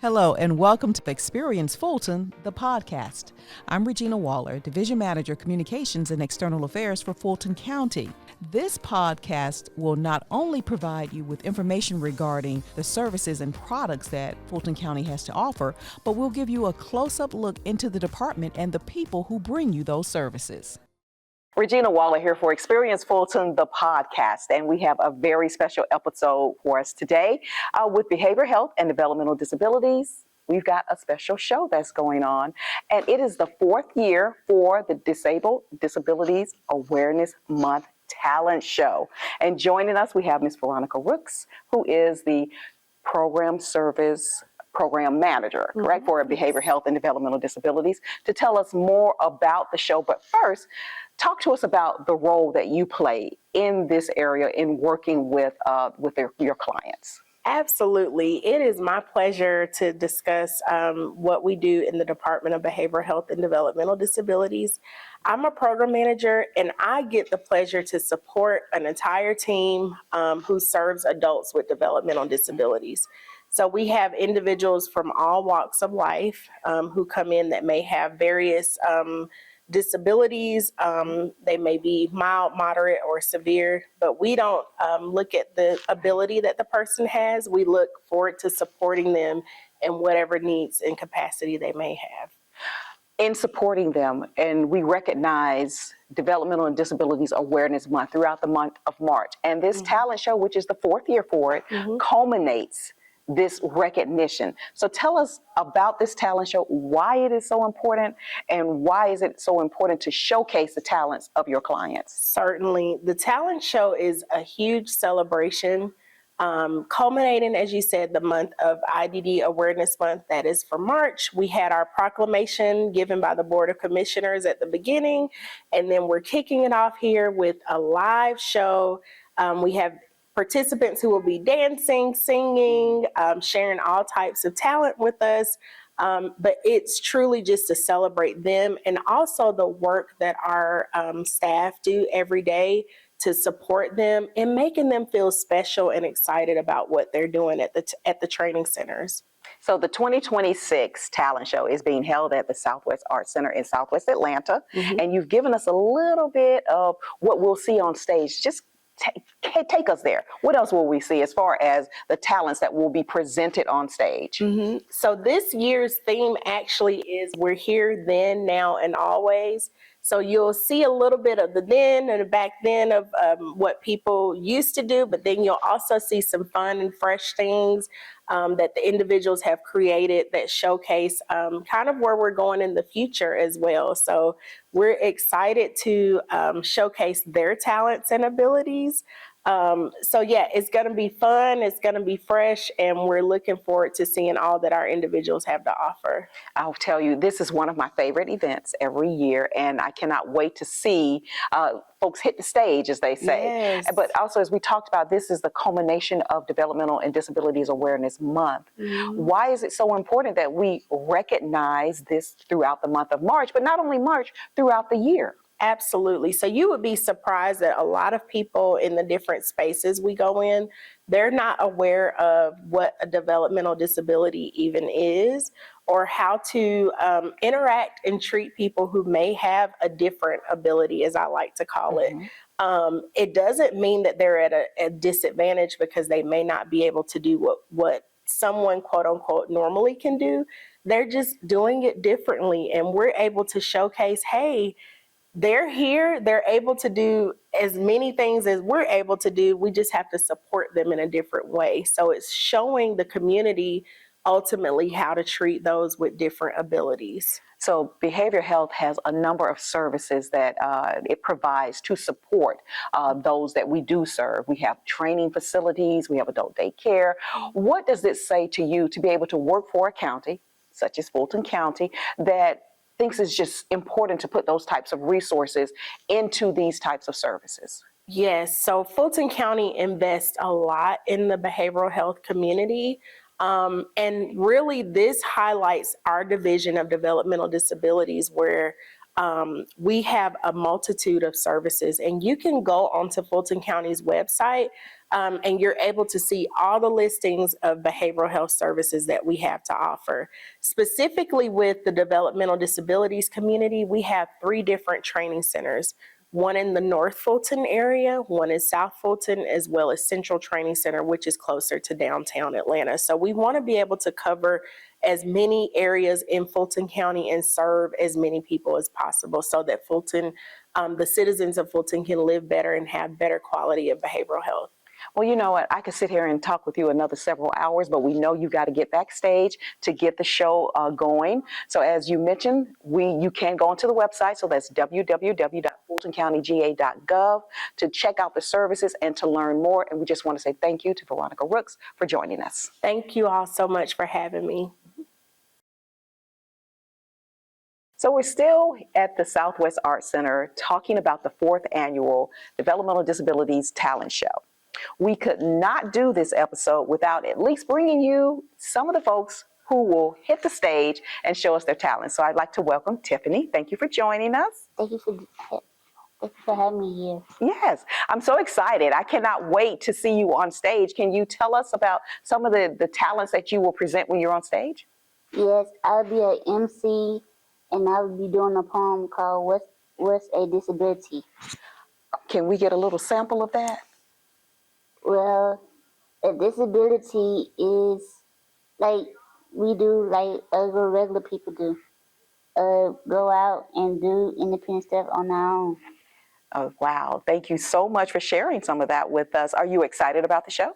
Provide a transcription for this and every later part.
Hello and welcome to Experience Fulton, the podcast. I'm Regina Waller, Division Manager, Communications and External Affairs for Fulton County. This podcast will not only provide you with information regarding the services and products that Fulton County has to offer, but we'll give you a close-up look into the department and the people who bring you those services. Regina Waller here for Experience Fulton, the podcast, and we have a very special episode for us today with behavioral health and developmental disabilities. We've got a special show that's going on, and it is the fourth year for the Disabilities Awareness Month Talent Show. And joining us, we have Ms. Veronica Rooks, who is the Program Manager, correct, for behavioral health and developmental disabilities, to tell us more about the show. But first, talk to us about the role that you play in this area in working with your clients. Absolutely. It is my pleasure to discuss what we do in the Department of Behavioral Health and Developmental Disabilities. I'm a program manager, and I get the pleasure to support an entire team who serves adults with developmental disabilities. So we have individuals from all walks of life who come in that may have various disabilities. They may be mild, moderate, or severe, but we don't look at the ability that the person has. We look forward to supporting them in whatever needs and capacity they may have. In supporting them, and we recognize Developmental and Disabilities Awareness Month throughout the month of March. And this talent show, which is the fourth year for it, culminates this recognition. So tell us about this talent show, why it is so important, and why is it so important to showcase the talents of your clients? Certainly. The talent show is a huge celebration, culminating, as you said, the month of IDD Awareness Month. That is for March. We had our proclamation given by the Board of Commissioners at the beginning, and then we're kicking it off here with a live show. We have participants who will be dancing, singing, sharing all types of talent with us. But it's truly just to celebrate them and also the work that our staff do every day to support them and making them feel special and excited about what they're doing at the training centers. So the 2026 talent show is being held at the Southwest Arts Center in Southwest Atlanta. And you've given us a little bit of what we'll see on stage. Just take us there. What else will we see as far as the talents that will be presented on stage? So this year's theme actually is We're Here Then, Now, and Always. So you'll see a little bit of the then and the back then of what people used to do, but then you'll also see some fun and fresh things that the individuals have created that showcase kind of where we're going in the future as well. So we're excited to showcase their talents and abilities. So yeah, it's going to be fun, it's going to be fresh, and we're looking forward to seeing all that our individuals have to offer. I'll tell you, this is one of my favorite events every year, and I cannot wait to see folks hit the stage, as they say. Yes. But also, as we talked about, this is the culmination of Developmental and Disabilities Awareness Month. Why is it so important that we recognize this throughout the month of March, but not only March, throughout the year? Absolutely. So you would be surprised that a lot of people in the different spaces we go in, they're not aware of what a developmental disability even is, or how to interact and treat people who may have a different ability, as I like to call it. It doesn't mean that they're at a disadvantage because they may not be able to do what someone, quote unquote, normally can do. They're just doing it differently. And we're able to showcase, hey, they're here, they're able to do as many things as we're able to do. We just have to support them in a different way. So it's showing the community ultimately how to treat those with different abilities. So behavioral health has a number of services that it provides to support those that we do serve. We have training facilities, we have adult daycare. What does it say to you to be able to work for a county, such as Fulton County, that thinks it's just important to put those types of resources into these types of services? Yes, so Fulton County invests a lot in the behavioral health community. And really this highlights our division of developmental disabilities, where We have a multitude of services, and you can go onto Fulton County's website and you're able to see all the listings of behavioral health services that we have to offer. Specifically with the developmental disabilities community, we have 3 different training centers. One in the North Fulton area, one in South Fulton, as well as Central Training Center, which is closer to downtown Atlanta. So we want to be able to cover as many areas in Fulton County and serve as many people as possible so that Fulton, the citizens of Fulton can live better and have better quality of behavioral health. Well, you know what? I could sit here and talk with you another several hours, but we know you got to get backstage to get the show going. So as you mentioned, you can go onto the website. So that's www.fultoncountyga.gov to check out the services and to learn more. And we just want to say thank you to Veronica Rooks for joining us. Thank you all so much for having me. So we're still at the Southwest Arts Center talking about the 4th annual Developmental Disabilities Talent Show. We could not do this episode without at least bringing you some of the folks who will hit the stage and show us their talent. So I'd like to welcome Tiffany. Thank you for joining us. Thank you for having me here. Yes, I'm so excited. I cannot wait to see you on stage. Can you tell us about some of the talents that you will present when you're on stage? Yes, I'll be an MC, and I'll be doing a poem called What's a Disability? Can we get a little sample of that? Well, a disability is like we do, like other regular people do. Go out and do independent stuff on our own. Oh, wow. Thank you so much for sharing some of that with us. Are you excited about the show?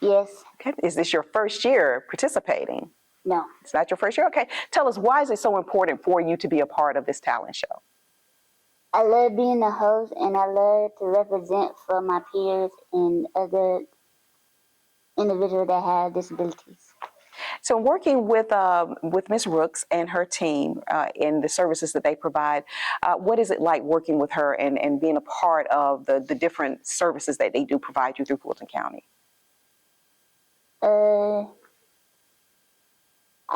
Yes. Okay. Is this your first year participating? No. It's not your first year? Okay. Tell us, why is it so important for you to be a part of this talent show? I love being a host, and I love to represent for my peers and other individuals that have disabilities. So working with Ms. Rooks and her team in the services that they provide, what is it like working with her and being a part of the different services that they do provide you through Fulton County? I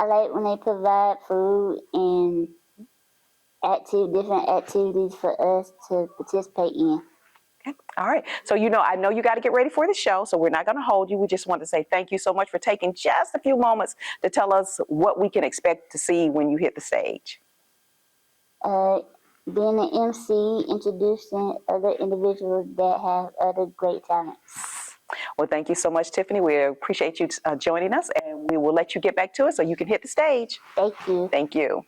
like when they provide food and different activities for us to participate in. Okay. All right. So, I know you got to get ready for the show, so we're not going to hold you. We just want to say thank you so much for taking just a few moments to tell us what we can expect to see when you hit the stage. Being an MC, introducing other individuals that have other great talents. Well, thank you so much, Tiffany. We appreciate you joining us, and we will let you get back to it so you can hit the stage. Thank you. Thank you.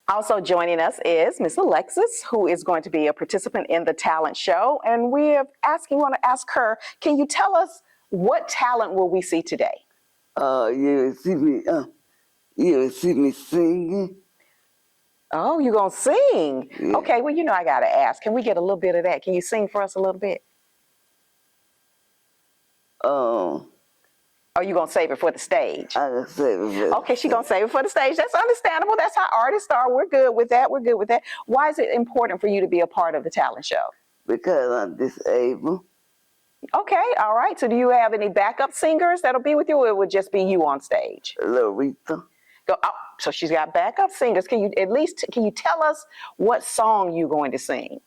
Also joining us is Miss Alexis, who is going to be a participant in the talent show. And we want to ask her, can you tell us what talent will we see today? You will see me singing. Oh, you're going to sing? Yeah. Okay, well, I got to ask. Can we get a little bit of that? Can you sing for us a little bit? Are you going to save it for the stage? I can save it. Okay, she's going to save it for the stage. That's understandable. That's how artists are. We're good with that. We're good with that. Why is it important for you to be a part of the talent show? Because I'm disabled. Okay, all right. So do you have any backup singers that'll be with you, or it would just be you on stage? Loretta. So she's got backup singers. Can you tell us what song you're going to sing?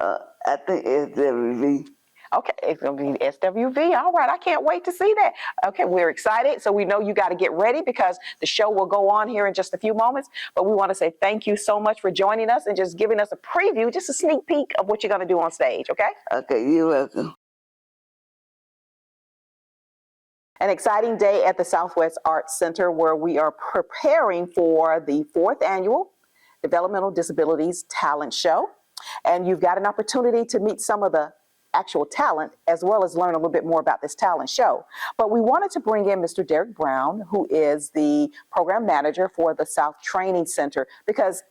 I think SWV. Okay, it's going to be SWV. All right, I can't wait to see that. Okay, we're excited. So we know you got to get ready because the show will go on here in just a few moments. But we want to say thank you so much for joining us and just giving us a preview, just a sneak peek of what you're going to do on stage, okay? Okay, you're welcome. An exciting day at the Southwest Arts Center where we are preparing for the 4th annual Developmental Disabilities Talent Show. And you've got an opportunity to meet some of the actual talent as well as learn a little bit more about this talent show. But we wanted to bring in Mr. Derek Brown, who is the program manager for the South Training Center, because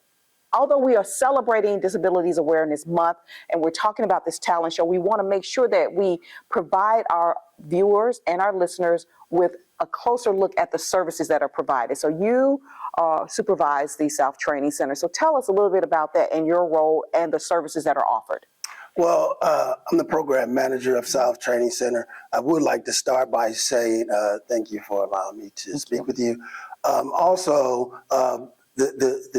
although we are celebrating Disabilities Awareness Month and we're talking about this talent show, we want to make sure that we provide our viewers and our listeners with a closer look at the services that are provided. So you supervise the South Training Center. So tell us a little bit about that and your role and the services that are offered. Well, I'm the program manager of South Training Center. I would like to start by saying thank you for allowing me to speak with you. The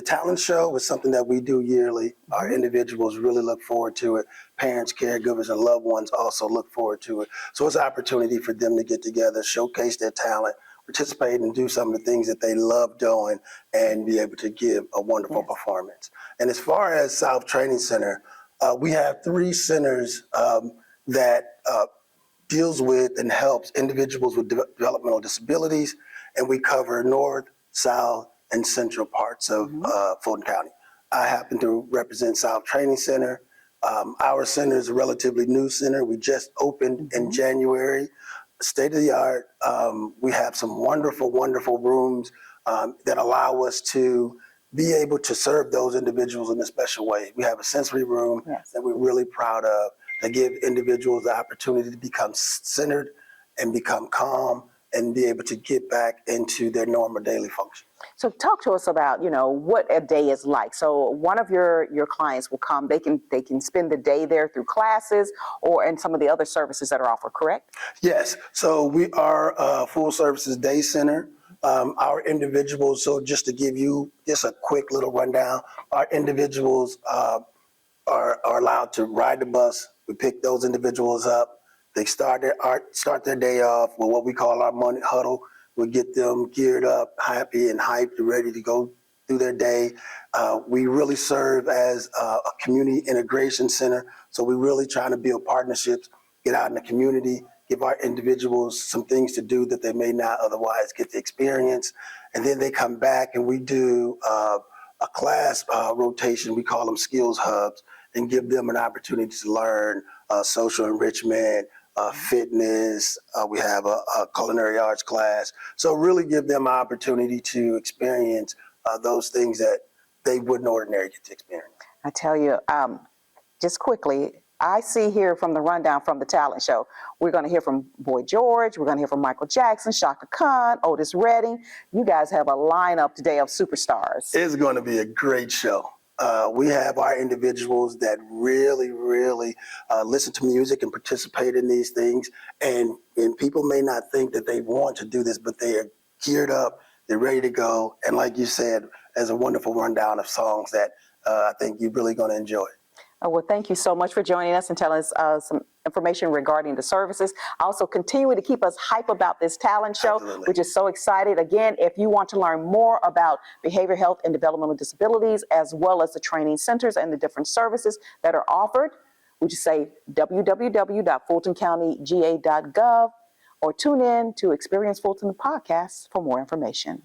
talent show is something that we do yearly. Our individuals really look forward to it. Parents, caregivers, and loved ones also look forward to it. So it's an opportunity for them to get together, showcase their talent, participate and do some of the things that they love doing, and be able to give a wonderful performance. And as far as South Training Center, we have 3 centers that deals with and helps individuals with developmental disabilities, and we cover North, South, and Central parts of Fulton County. I happen to represent South Training Center. Our center is a relatively new center. We just opened in January. State of the art. We have some wonderful, wonderful rooms that allow us to be able to serve those individuals in a special way. We have a sensory room that we're really proud of, that give individuals the opportunity to become centered and become calm and be able to get back into their normal daily function. So talk to us about, what a day is like. So one of your clients will come, they can spend the day there through classes and some of the other services that are offered, correct? Yes, so we are a full services day center. Our individuals, so just to give you just a quick little rundown, our individuals are allowed to ride the bus. We pick those individuals up. They start their day off with what we call our morning huddle. We get them geared up, happy and hyped and ready to go through their day. We really serve as a community integration center. So we're really trying to build partnerships, get out in the community, give our individuals some things to do that they may not otherwise get to experience. And then they come back and we do a class rotation. We call them skills hubs, and give them an opportunity to learn social enrichment, fitness. We have a culinary arts class. So really give them an opportunity to experience those things that they wouldn't ordinarily get to experience. I tell you, just quickly, I see here from the rundown from the talent show, we're going to hear from Boy George, we're going to hear from Michael Jackson, Shaka Khan, Otis Redding. You guys have a lineup today of superstars. It's going to be a great show. We have our individuals that really, really listen to music and participate in these things. And people may not think that they want to do this, but they are geared up, they're ready to go. And like you said, there's a wonderful rundown of songs that I think you're really going to enjoy. Well, thank you so much for joining us and telling us some information regarding the services. Also, continue to keep us hype about this talent show. Absolutely. We're just so excited. Again, if you want to learn more about behavioral health and developmental disabilities, as well as the training centers and the different services that are offered, we just say www.fultoncountyga.gov or tune in to Experience Fulton podcast for more information.